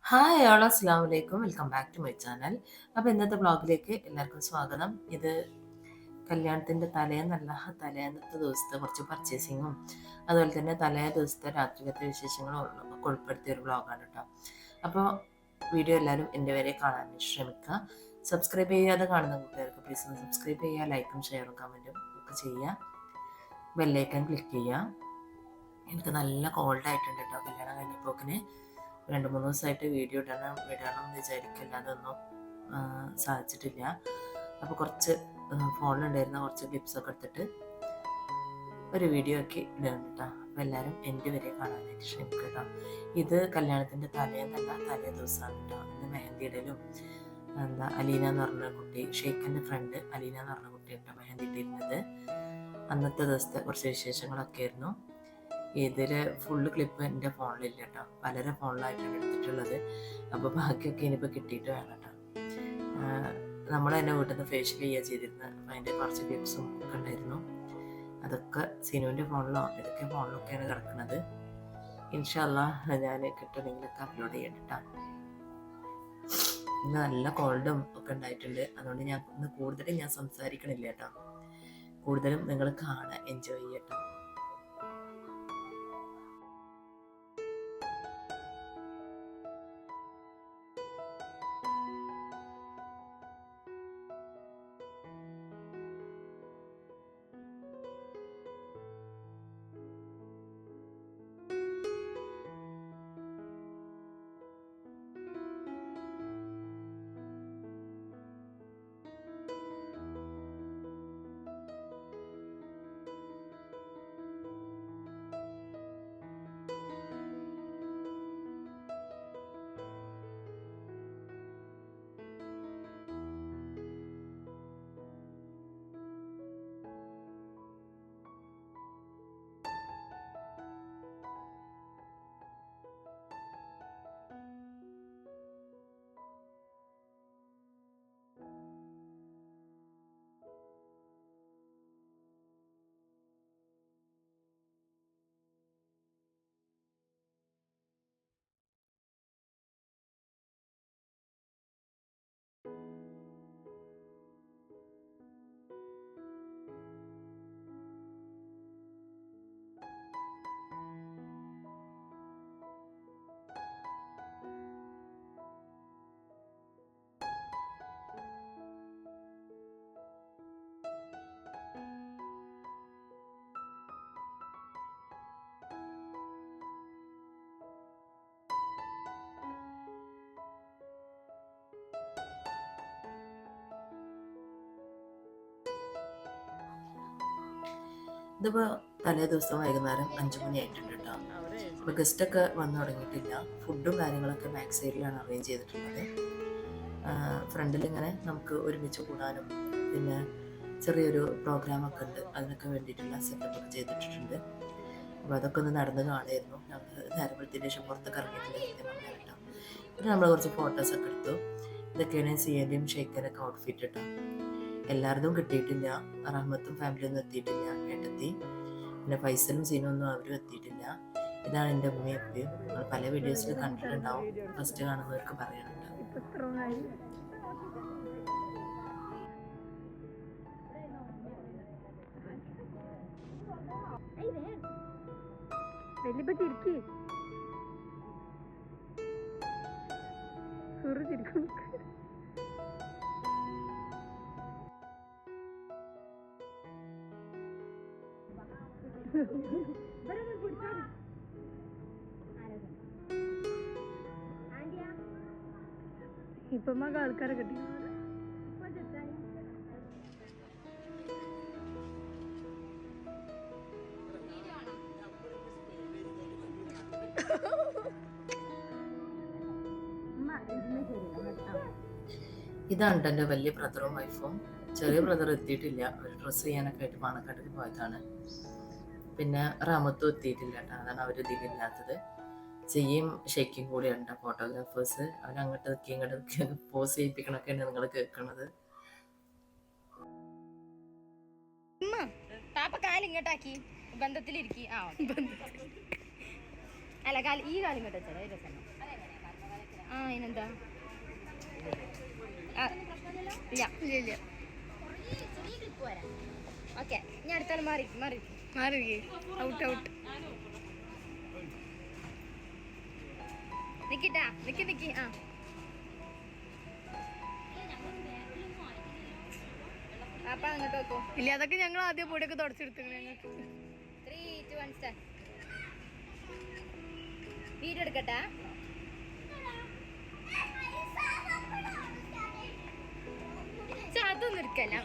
Hi all അസ്സലാമു അലൈക്കും. Welcome back to my channel. അപ്പോൾ ഇന്നത്തെ വ്ളോഗിലേക്ക് എല്ലാവർക്കും സ്വാഗതം. ഇത് കല്യാണത്തിൻ്റെ തലേന്നല്ല, തലേന്നത്തെ ദിവസത്തെ കുറച്ച് പർച്ചേസിങ്ങും അതുപോലെ തന്നെ തലേ ദിവസത്തെ രാത്രിയിലത്തെ വിശേഷങ്ങളും ഒക്കെ ഉൾപ്പെടുത്തിയ ഒരു വ്ളോഗാണ് കേട്ടോ. അപ്പോൾ വീഡിയോ എല്ലാവരും എൻ്റെ വരെ കാണാൻ ശ്രമിക്കുക. സബ്സ്ക്രൈബ് ചെയ്യാതെ കാണുന്ന കൂട്ടുകാർക്ക് പ്ലീസ് ഒന്ന് സബ്സ്ക്രൈബ് ചെയ്യുക, ലൈക്കും ഷെയറും കമൻറ്റും ഒക്കെ ചെയ്യുക, ബെല്ലൈക്കൺ ക്ലിക്ക് ചെയ്യുക. എനിക്ക് നല്ല കോൾഡായിട്ടുണ്ട് കേട്ടോ. കല്യാണം കഴിഞ്ഞപ്പോക്കിന് 2-3 ദിവസമായിട്ട് വീഡിയോ ഇടണം എന്ന് വിചാരിക്കില്ല, അതൊന്നും സാധിച്ചിട്ടില്ല. അപ്പോൾ കുറച്ച് ഫോണിലുണ്ടായിരുന്ന കുറച്ച് ക്ലിപ്സൊക്കെ എടുത്തിട്ട് ഒരു വീഡിയോ ഒക്കെ ഇടുകയാണ് കേട്ടോ. അപ്പോൾ എല്ലാവരും എൻ്റെ വരെ കാണാനായിട്ട് ശ്രമിക്കുക കേട്ടോ. ഇത് കല്യാണത്തിൻ്റെ തലേന്നല്ല, തലേ ദിവസമാണ് കേട്ടോ. ഇന്ന് മെഹന്തി ഇടലും അലീന എന്ന് പറഞ്ഞ കുട്ടി, ഷെയ്ഖിൻ്റെ ഫ്രണ്ട് അലീന എന്ന് പറഞ്ഞ കുട്ടി കേട്ടോ മെഹന്തി ഇട്ടിരുന്നത്. അന്നത്തെ ദിവസത്തെ കുറച്ച് വിശേഷങ്ങളൊക്കെ ആയിരുന്നു. ഇതിൽ ഫുള്ള് ക്ലിപ്പ് എൻ്റെ ഫോണിലില്ല കേട്ടോ, പലരെ ഫോണിലായിട്ടാണ് എടുത്തിട്ടുള്ളത്. അപ്പോൾ ബാക്കിയൊക്കെ ഇനിയിപ്പോൾ കിട്ടിയിട്ട് വേണം കേട്ടോ. നമ്മൾ തന്നെ വീട്ടിൽ നിന്ന് ഫേഷ്യൽ ചെയ്യുക ചെയ്തിരുന്നത്. അപ്പോൾ അതിൻ്റെ കുറച്ച് ക്ലിപ്സും ഒക്കെ ഉണ്ടായിരുന്നു. അതൊക്കെ സിനുവിൻ്റെ ഫോണിലോ ഏതൊക്കെ ഫോണിലൊക്കെയാണ് കിടക്കുന്നത്. ഇൻഷാ അല്ലാഹ് ഞാൻ കിട്ടണമെങ്കിലൊക്കെ അപ്ലോഡ് ചെയ്യണം കേട്ടോ. ഇന്ന് നല്ല കോൾഡും ഒക്കെ ഉണ്ടായിട്ടുണ്ട്, അതുകൊണ്ട് ഇന്ന് കൂടുതലും ഞാൻ സംസാരിക്കണില്ല കേട്ടോ. കൂടുതലും നിങ്ങൾ കാണാൻ എൻജോയ് ചെയ്യട്ടോ. ഇതിപ്പോൾ തലേ ദിവസം വൈകുന്നേരം 5 മണി ആയിട്ടുണ്ട് കേട്ടോ. അപ്പോൾ ഗസ്റ്റൊക്കെ വന്നു തുടങ്ങിയിട്ടില്ല. ഫുഡും കാര്യങ്ങളൊക്കെ ബാക്ക് സൈഡിലാണ് അറേഞ്ച് ചെയ്തിട്ടുള്ളത്. ഫ്രണ്ടിൽ ഇങ്ങനെ നമുക്ക് ഒരുമിച്ച് കൂടാനും പിന്നെ ചെറിയൊരു പ്രോഗ്രാമൊക്കെ ഉണ്ട്, അതിനൊക്കെ വേണ്ടിയിട്ടുള്ള സെറ്റപ്പൊക്കെ ചെയ്തിട്ടുണ്ട്. അപ്പോൾ അതൊക്കെ ഒന്ന് നടന്ന് കാണുമായിരുന്നു. ഞങ്ങൾ നേരത്തെ ശേഷം പുറത്തൊക്കെ ഇറങ്ങിയിട്ടില്ല കേട്ടോ. പിന്നെ നമ്മൾ കുറച്ച് ഫോട്ടോസൊക്കെ എടുത്തു. ഇതൊക്കെയാണ് സിയൻ്റെയും ഷെയ്ഖിൻ്റെയൊക്കെ ഔട്ട്ഫിറ്റ് കേട്ടോ. എല്ലാവരും കിട്ടിയിട്ടില്ല. റഹ്മത്തും ഫാമിലിയൊന്നും എത്തിയിട്ടില്ല, ഏട്ടത്തി. പിന്നെ ഫൈസലും സീനൊന്നും അവരും എത്തിയിട്ടില്ല. ഇതാണ് എൻ്റെ ഉമ്മയും അപ്പയും. നിങ്ങൾ പല വീഡിയോസിൽ കണ്ടിട്ടുണ്ടാവും, ഫസ്റ്റ് കാണുന്നവർക്ക് പറയാനുണ്ടാവും. ഇപ്പം ആൾക്കാരെ കിട്ടി. ഇതാണ് എൻ്റെ വലിയ ബ്രദറും വൈഫും. ചെറിയ ബ്രദർ എത്തിയിട്ടില്ല, ഒരു ഡ്രസ്സ് ചെയ്യാനൊക്കെ ആയിട്ട് പാണക്കാട്ടിൽ പോയതാണ്. പിന്നെ റഹ്മത്തും എത്തിയിട്ടില്ല കേട്ടോ, അതാണ് അവർ ഇതിലില്ലാത്തത്. ചെയ്യും ഷെയ്ക്കും കൂടിയുണ്ട് ഫോട്ടോഗ്രാഫേഴ്സ്. അവരങ്ങോട്ട് നിൽക്കി ഇങ്ങോട്ട് നിൽക്കി പോസ് ചെയ്യിപ്പിക്കണൊക്കെയാണ് നിങ്ങൾ കേൾക്കുന്നത്. പാപ്പ കാലിങ്ങോട്ടാക്കി ബന്ധത്തിലിരിക്കി. അല്ല ഈ കാലിങ്ങോട്ട് വെച്ചാൽ രസം. എന്താ ഇല്ല ഇല്ല ഇല്ല ഓക്കെ ഞാൻ അടുത്താൽ മാറി മാറി മാറി ഔട്ട് ഔട്ട് നിക്കിട്ടാ നിക്കി ആ അപ്പൊ അങ്ങോട്ട് വെക്കോ ഇല്ല അതൊക്കെ ഞങ്ങൾ ആദ്യം പൊടിയൊക്കെ തുടച്ചെടുത്തു ഞങ്ങൾക്ക് 3, 2, 1 സ്റ്റാർട്ട് വീഡിയോ എടുക്കട്ടാ അതൊന്നും എടുക്കല്ല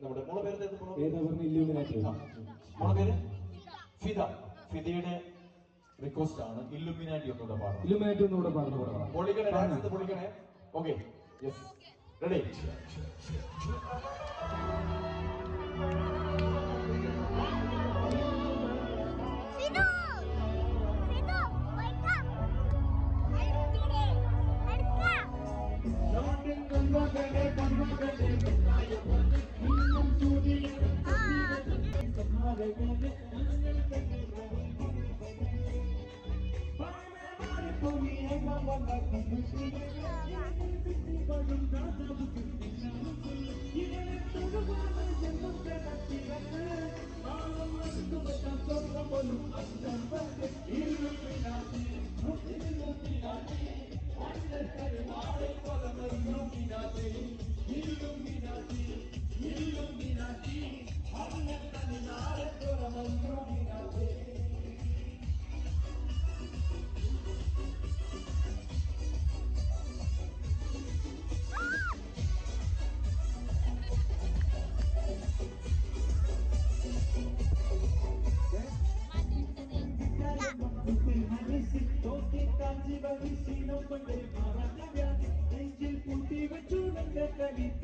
നമ്മുടെ മോളെ പേര് ഫിദ. ഫിദയുടെ റിക്വസ്റ്റ് ആണ് ഇല്ലുമിനാറ്റി ഒന്നുകൂടെ പാടണം. ഇല്ലുമിനാറ്റി ഒന്നുകൂടെ പാടണം. പൊളിക്കണേ, ഡാൻസ് പൊളിക്കണേ. Okay, yes, ready. Angel,